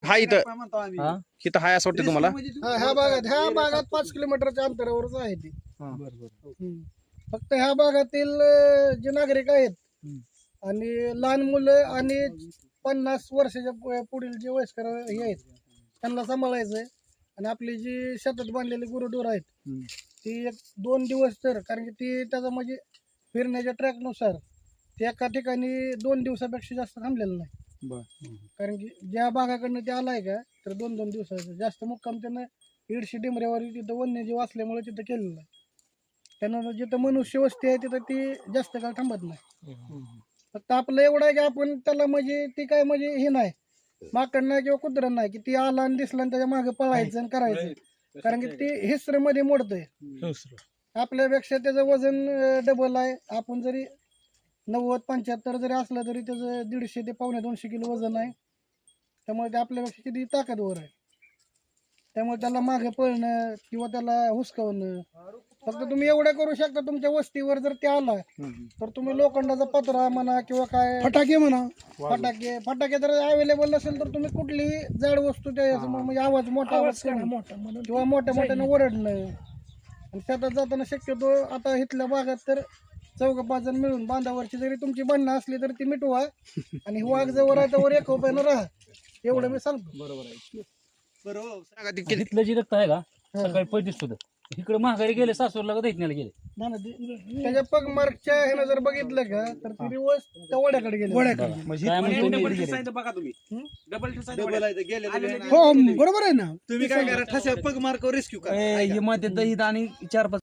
हा इथं हा? इथं हाय असं वाटतं तुम्हाला? ह्या भागात 5 किलोमीटरच्या अंतरावरच आहे ती. बरोबर. फक्त ह्या भागातील जे नागरिक आहेत आणि लहान मुलं आणि 50 वर्षाच्या पुढील जे वयस्कर हे आहेत त्यांना सांभाळायचंय. आणि आपली जी शेतात बांधलेली गुरुढोर आहेत ती 1-2 दिवस तर, कारण की ती त्याचा म्हणजे फिरण्याच्या ट्रॅकनुसार ते एका ठिकाणी 2 दिवसापेक्षा जास्त थांबलेलं नाही. कारण की ज्या भागाकडनं ते आलाय का तर 2-2 दिवसाचं जास्त मुक्काम त्यानं इडशी डिमऱ्यावर तिथं वन्यजीव असल्यामुळे तिथं केलेलं आहे. त्यानं जिथं मनुष्य वस्ती आहे तिथं ती जास्त काळ थांबत नाही. फक्त आपलं एवढं आहे की आपण त्याला म्हणजे ती काय म्हणजे हे नाही माकड नाही किंवा कुत्रं नाही की ती आला आणि दिसला आणि त्याच्या मागे पळायचं आणि करायचं. कारण की ती हिस्ट्रीमध्ये मोडतंय. आपल्यापेक्षा त्याचं वजन डबल आहे. आपण जरी 90-75 जरी असलं तरी त्याचं 150 ते 1.25 किलो वजन आहे. त्यामुळे ते आपल्यापेक्षा किती ताकदवर आहे. त्यामुळे त्याला मागे पळणं किंवा त्याला हुसकावणं फक्त तुम्ही एवढं करू शकता. तुमच्या वस्तीवर जर ते आला तर तुम्ही लोखंडाचा पत्रा म्हणा किंवा काय फटाके म्हणा, फटाके जर अवेलेबल नसेल तर तुम्ही कुठलीही जड वस्तू द्यायचं म्हणजे आवाज मोठा किंवा मोठ्या मोठ्यानं ओरडणं. आणि शेतात जाताना शक्यतो आता इथल्या भागात तर 4-5 जण मिळून बांधावरची जरी तुमची भांडणं असली तरी ती मिटवा आणि वाघ जवळ आहे त्यावर एकोप्यानं राहा, एवढं मी सांगतो. बरोबर आहे. सांगा ते किती- इथलं जी रक्त आहे का सकाळी 35 सुद्धा इकडे महागारी गेले सासूरला का दैठण्याला गेले. त्याच्या पगमार्कच्या ह्यानं जर बघितलं का तर ती रिवर्स त्या वड्याकडे गेली. काय म्हणतो मी गेले. बघा तुम्ही डबल हो बरोबर आहे ना. तुम्ही काय करा ठसा पग मार्क रेस्क्यू करा. हे मध्ये दही आणि 4-5